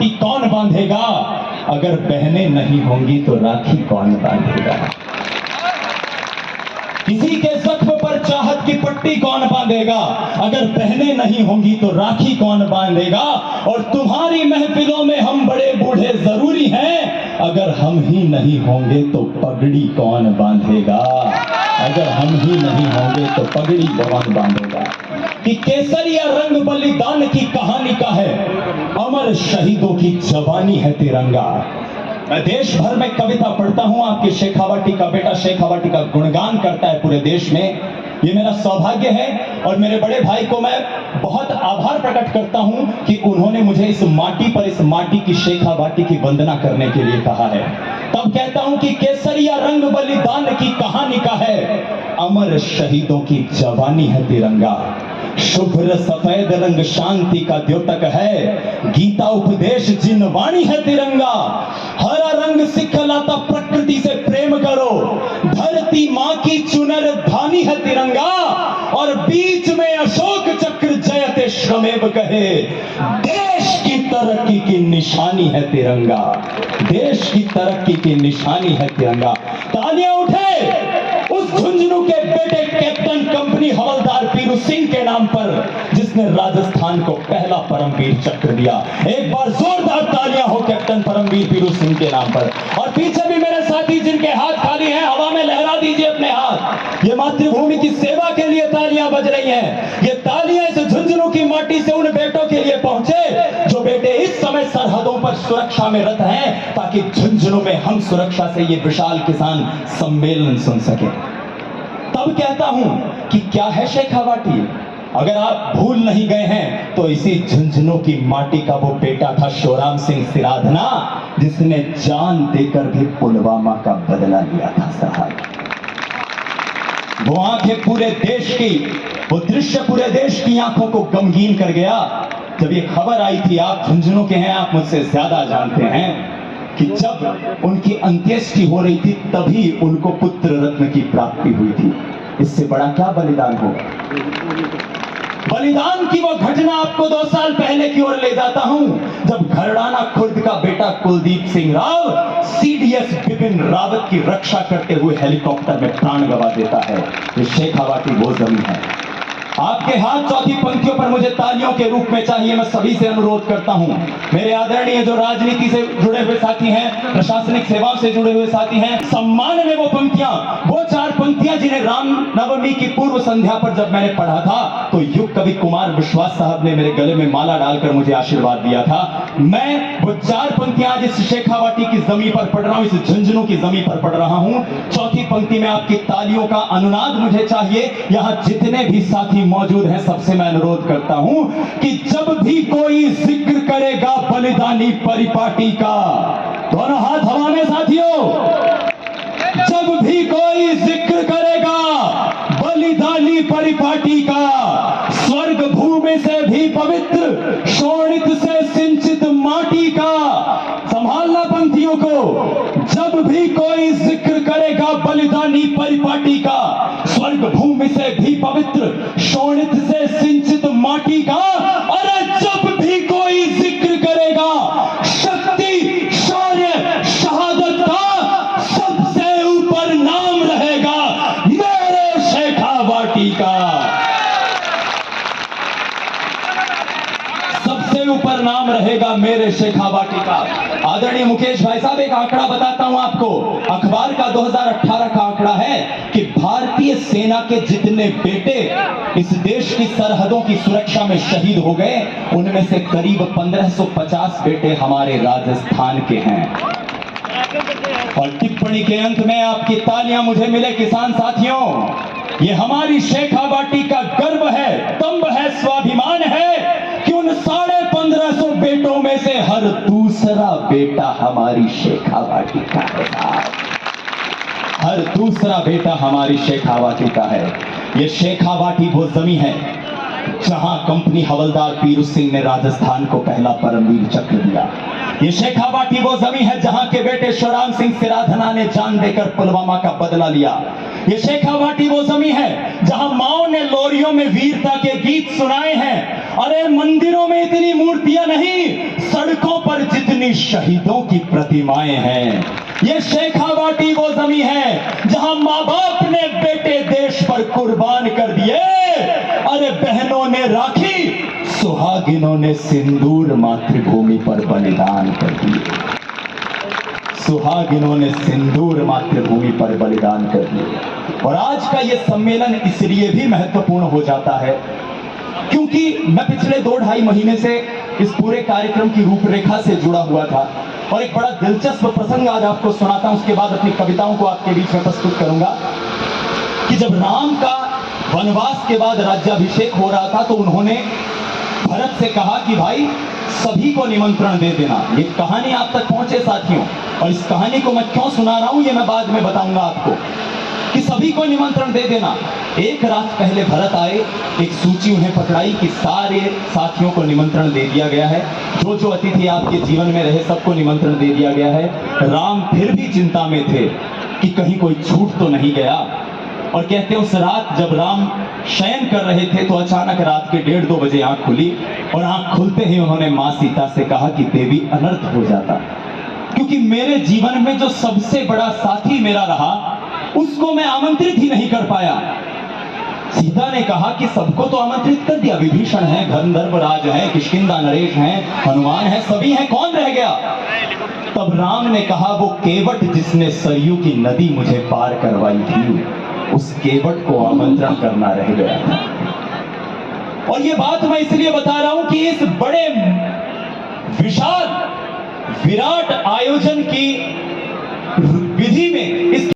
पट्टी कौन बांधेगा? अगर बहनें नहीं होंगी तो राखी कौन बांधेगा? किसी के जख्म पर चाहत की पट्टी कौन बांधेगा? अगर बहनें नहीं होंगी तो राखी कौन बांधेगा? और तुम्हारी महफिलों में हम बड़े बूढ़े जरूरी हैं, अगर हम ही नहीं होंगे तो पगड़ी कौन बांधेगा? अगर हम ही नहीं होंगे तो पगड़ी कौन बांधेगा? कि केसरिया रंग बलिदान की कहानी का है, अमर शहीदों की जवानी है तिरंगा। मैं देश भर में कविता पढ़ता हूं, आपके शेखावाटी का बेटा शेखावाटी का गुणगान करता है पूरे देश में। ये मेरा सौभाग्य है और मेरे बड़े भाई को मैं बहुत आभार प्रकट करता हूं कि उन्होंने मुझे इस माटी पर, इस माटी की शेखावाटी की वंदना करने के लिए कहा है। तब कहता हूं कि केसरिया रंग बलिदान की कहानी का है, अमर शहीदों की जवानी है तिरंगा। शुभ्र सफेद रंग शांति का द्योतक है, गीता उपदेश जिन वाणी है तिरंगा। हरा रंग सिखलाता प्रकृति से प्रेम करो, धरती मां की चुनर धानी है तिरंगा। और बीच में अशोक चक्र जयते श्रमेव कहे, देश की तरक्की की निशानी है तिरंगा। देश की तरक्की की निशानी है तिरंगा। तालियां उठे उस झुंझुनू के बेटे कैप्टन कंपनी हवलदार पीरू सिंह के नाम पर, जिसने राजस्थान को पहला परमवीर चक्र दिया। एक बार जोरदार तालियां हो कैप्टन परमवीर पीरू सिंह के नाम पर। और पीछे भी मेरे साथी जिनके हाथ खाली हैं, हवा में लहरा दीजिए अपने हाथ। ये मातृभूमि की सेवा के लिए तालियां बज रही हैं। ये तालियां इस झुंझुनू की माटी से उन बेटों के लिए पहुंचे जो बेटे इस समय सरहदों पर सुरक्षा में रत हैं, ताकि झुंझुनू में हम सुरक्षा से ये विशाल किसान सम्मेलन सुन सके। तब कहता हूं कि क्या है शेखावाटी? अगर आप भूल नहीं गए हैं तो इसी झुंझुनू की माटी का वो बेटा था शिवराम सिंह सिराधना, जिसने जान देकर भी पुलवामा का बदला लिया था साहब। वो आंखें पूरे देश की, वो दृश्य पूरे देश की आंखों को गमगीन कर गया जब ये खबर आई थी। आप झुंझुनू के हैं, आप मुझसे ज्यादा जानते हैं कि जब उनकी अंत्येष्टि हो रही थी तभी उनको पुत्र रत्न की प्राप्ति हुई थी। इससे बड़ा क्या बलिदान होगा? बलिदान की वो घटना आपको 2 साल पहले की ओर ले जाता हूं, जब घरडाना खुर्द का बेटा कुलदीप सिंह राव सीडीएस बिपिन रावत की रक्षा करते हुए हेलीकॉप्टर में प्राण गंवा देता है। ये शेखावाटी वो जमीन है। आपके हाथ चौथी पंक्तियों पर मुझे तालियों के रूप में चाहिए। मैं सभी से अनुरोध करता हूं, मेरे आदरणीय जो राजनीति से जुड़े हुए साथी हैं, प्रशासनिक सेवाओं से जुड़े हुए साथी हैं, सम्मान में वो पंक्तियां, वो 4 पंक्तियां जिन्हें राम नवमी की पूर्व संध्या पर जब मैंने पढ़ा था तो युग कवि कुमार विश्वास साहब ने मेरे गले में माला डालकर मुझे आशीर्वाद दिया था। मैं वो 4 पंक्तियां आज इस शेखावाटी की जमीन पर पढ़ रहा हूं, इस झुंझुनू की जमीन पर पढ़ रहा हूं। चौथी पंक्ति में आपकी तालियों का अनुनाद मुझे चाहिए। यहां जितने भी साथी मौजूद हैं सबसे मैं अनुरोध करता हूं कि जब भी कोई जिक्र करेगा बलिदानी परिपाटी का, दोनों हाथ हवा में साथियों, जब भी कोई जिक्र करेगा बलिदानी परिपाटी का, स्वर्ग भूमि से भी पवित्र शोणित से सिंचित माटी का, संभालना पंक्तियों को, जब भी कोई जिक्र करेगा बलिदानी परिपाटी का, स्वर्ग भूमि से भी पवित्र शोणित से सिंचित माटी का। अरे जब भी कोई जिक्र करेगा शक्ति शौर्य शहादत का, सबसे ऊपर नाम रहेगा मेरे शेखावाटी का। सबसे ऊपर नाम रहेगा मेरे शेखावाटी का। आदरणीय मुकेश भाई साहब, एक आंकड़ा बताता हूं आपको। अखबार का 2018 का आंकड़ा है कि भारतीय सेना के जितने बेटे इस देश की सरहदों की सुरक्षा में शहीद हो गए, उनमें से करीब 1550 बेटे हमारे राजस्थान के हैं। और टिप्पणी के अंत में आपकी तालियां मुझे मिले किसान साथियों। ये हमारी शेखावाटी का गर्व है, दम्भ है, स्वाभिमान है कि उन 1550 बेटों में से हर दूसरा बेटा हमारी शेखावाटी का है। हर दूसरा बेटा हमारी शेखावाटी का है। ये शेखावाटी वो जमीन है जहां कंपनी हवलदार पीरू सिंह ने राजस्थान को पहला परमवीर चक्र दिया। ये शेखावाटी वो जमीन है जहां के बेटे शिवराम सिंह सिराधना ने जान देकर पुलवामा का बदला लिया। ये शेखावाटी वो जमीन है जहां माओ ने लोरियों में वीरता के गीत सुनाए हैं। अरे मंदिरों में इतनी मूर्तियां नहीं, सड़कों पर कितनी शहीदों की प्रतिमाएं हैं। ये शेखावाटी वो जमीन है जहां माँ बाप ने बेटे देश पर कुर्बान कर दिए। अरे बहनों ने राखी, सुहागिनों ने सिंदूर मातृभूमि पर बलिदान कर दिए। सुहागिनों ने सिंदूर मातृभूमि पर बलिदान कर दिए। और आज का यह सम्मेलन इसलिए भी महत्वपूर्ण हो जाता है क्योंकि मैं पिछले 2-2.5 महीने से इस पूरे कार्यक्रम की रूपरेखा से जुड़ा हुआ था और एक बड़ा दिलचस्प प्रसंग आज आपको सुनाता हूं। उसके बाद अपनी कविताओं को आपके बीच में प्रस्तुत करूंगा कि जब राम का वनवास के बाद राज्याभिषेक हो रहा था तो उन्होंने भरत से कहा कि भाई सभी को निमंत्रण दे देना। ये कहानी आप तक पहुंचे साथियों, और इस कहानी को मैं क्यों सुना रहा हूं ये मैं बाद में बताऊंगा आपको कि सभी को निमंत्रण दे देना। एक रात पहले भरत आए, एक सूची उन्हें पकड़ाई कि सारे साथियों को निमंत्रण दे दिया गया है, जो जो अतिथि आपके जीवन में रहे सबको निमंत्रण दे दिया गया है। राम फिर भी चिंता में थे कि कहीं कोई छूट तो नहीं गया। और कहते उस रात जब राम शयन कर रहे थे तो अचानक रात के 1:30-2 बजे आंख खुली और आंख खुलते ही उन्होंने मां सीता से कहा कि देवी अनर्थ हो जाता, क्योंकि मेरे जीवन में जो सबसे बड़ा साथी मेरा रहा उसको मैं आमंत्रित ही नहीं कर पाया। सीता ने कहा कि सबको तो आमंत्रित कर दिया, विभीषण है, गंधर्वराज है, किष्किंधा नरेश है, हनुमान है, सभी हैं, कौन रह गया? तब राम ने कहा वो केवट जिसने सरयू की नदी मुझे पार करवाई थी, उस केवट को आमंत्रण करना रह गया था। और ये बात मैं इसलिए बता रहा हूं कि इस बड़े विशाल विराट आयोजन की विधि में इस